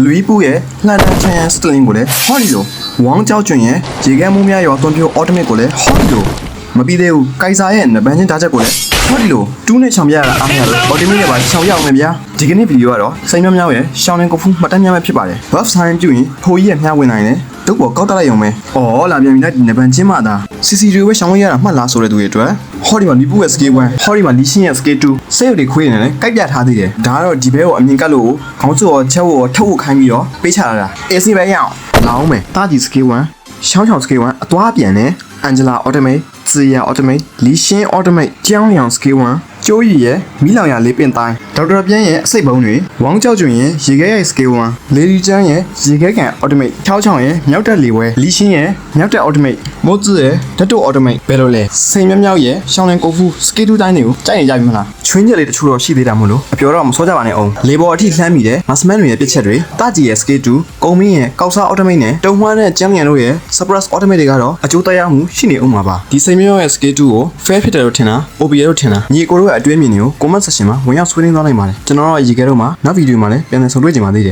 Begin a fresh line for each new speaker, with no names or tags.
လူပူရဲ့လှန်တန်းချမ်းစတလင်းကိုလည်းဟော်ဒီလိုဝမ်ကြောက်ကျွန်းရဲ့ရေခဲမှုများရောအသွင်ပြိုအော်တိုမက်ကိုလည်းဟော်ဒီလိုမပြီးသေးဘူးကိုင်စာရဲ့နဘန်ချင်းတားချက်ကိုလည်းဟော်ဒီလိုတူးနဲ့ချောင်ပြရတာအားမရလို့အော်တိုမက်နဲ့ပါချောင်ရအောင်မယ်ဗျာဒီကနေ့ဗီဒီယိုကတော့စိတ်မြောက်ရဲ့ရှောင်းလင်းကိုဖူးမှတ်တမ်းများပဲဖြစ်ပါတယ် buff sign ပြုရင်ဖိုးကြီးရဲ့မြှဝင်နိုင်တယ်တုတ်ပေါ်ကောက်တက်လိုက်ရုံပဲ။အော်လာပြန်ပြီလားဒီနဘန်ချင်းမသား CC တွေပဲရှောင်းရတာမှတ်လားဆိုတဲ့သူတွေအတွက်ဟောဒီမှာလီပူရဲ့ scale 1ဟောဒီမှာလီရှင်းရဲ့ scale 2 save တွေခွေးနေတယ်ကိုက်ပြထားသေးတယ်။ဒါကတော့ဒီဘဲကိုအမြင်ကတ်လို့ခေါင်းစုရောချက်ဝထုတ်ဖို့ခိုင်းပြီးတော့ပေးချလာတာ။ AC ပဲရအောင်။လာအောင်မယ်။တာကြီး scale 1ရှောင်းချောင် scale 1အသွားပြန်တယ်။ Angela automate 自然 automate လီရှင်း automate ကျောင်းရောင် scale 1ကျိုးရီရဲ့မီးလောင်ရလေးပင်တိုင်းဒေါက်တာပြန်းရဲ့အစိတ်ပုံးတွေဝေါင်းကြောက်ကျွင်ရဲ့ရေခဲရဲ့ scale 1လေဒီကျန်းရဲ့ရေခဲကန် automate ချောင်းချောင်းရဲ့မြောက်တက်လေဝဲလီရှင်းရဲ့မြောက်တက် automate မိုးကျရဲ့ဓာတ်တု automate ဘယ်လိုလဲစိန်မြောက်ရဲ့ရှောင်းလန်ကိုဖူး scale 2တိုင်းတွေကိုကြိုက်နေကြပြီမလားချွင်းချက်လေးတချို့တော့ရှိသေးတာမို့လို့အပြောတော့မစောကြပါနဲ့အောင်လေဘော်အထိလှမ်းမိတဲ့မစမန်တွေရဲ့ပြစ်ချက်တွေတာကြီးရဲ့ scale 2ကုံမင်းရဲ့ကောက်စား automate နဲ့တုံမှန်းတဲ့ကျန်းမြန်တို့ရဲ့ suppress automate တွေကတော့အကျိုးတရားမှုရှိနေအောင်ပါပါဒီစိန်မြောက်ရဲ့ scale 2ကို fair ဖြစ်တယ်လို့ထင်တာ OPA လို့ထင်တာညီကိုတို့ရဲ့အတွင်းမြင်တွေကိုcomment section မှာဝင်ရောက်ဆွေးနွေးသွားနိုင်ပါတယ်ကျွန်တော်တို့ရေခဲတို့မှာနောက်ဗီဒီယိုမှာလည်းပြန်လည်ဆုံတွေ့ကြပါသေးတယ်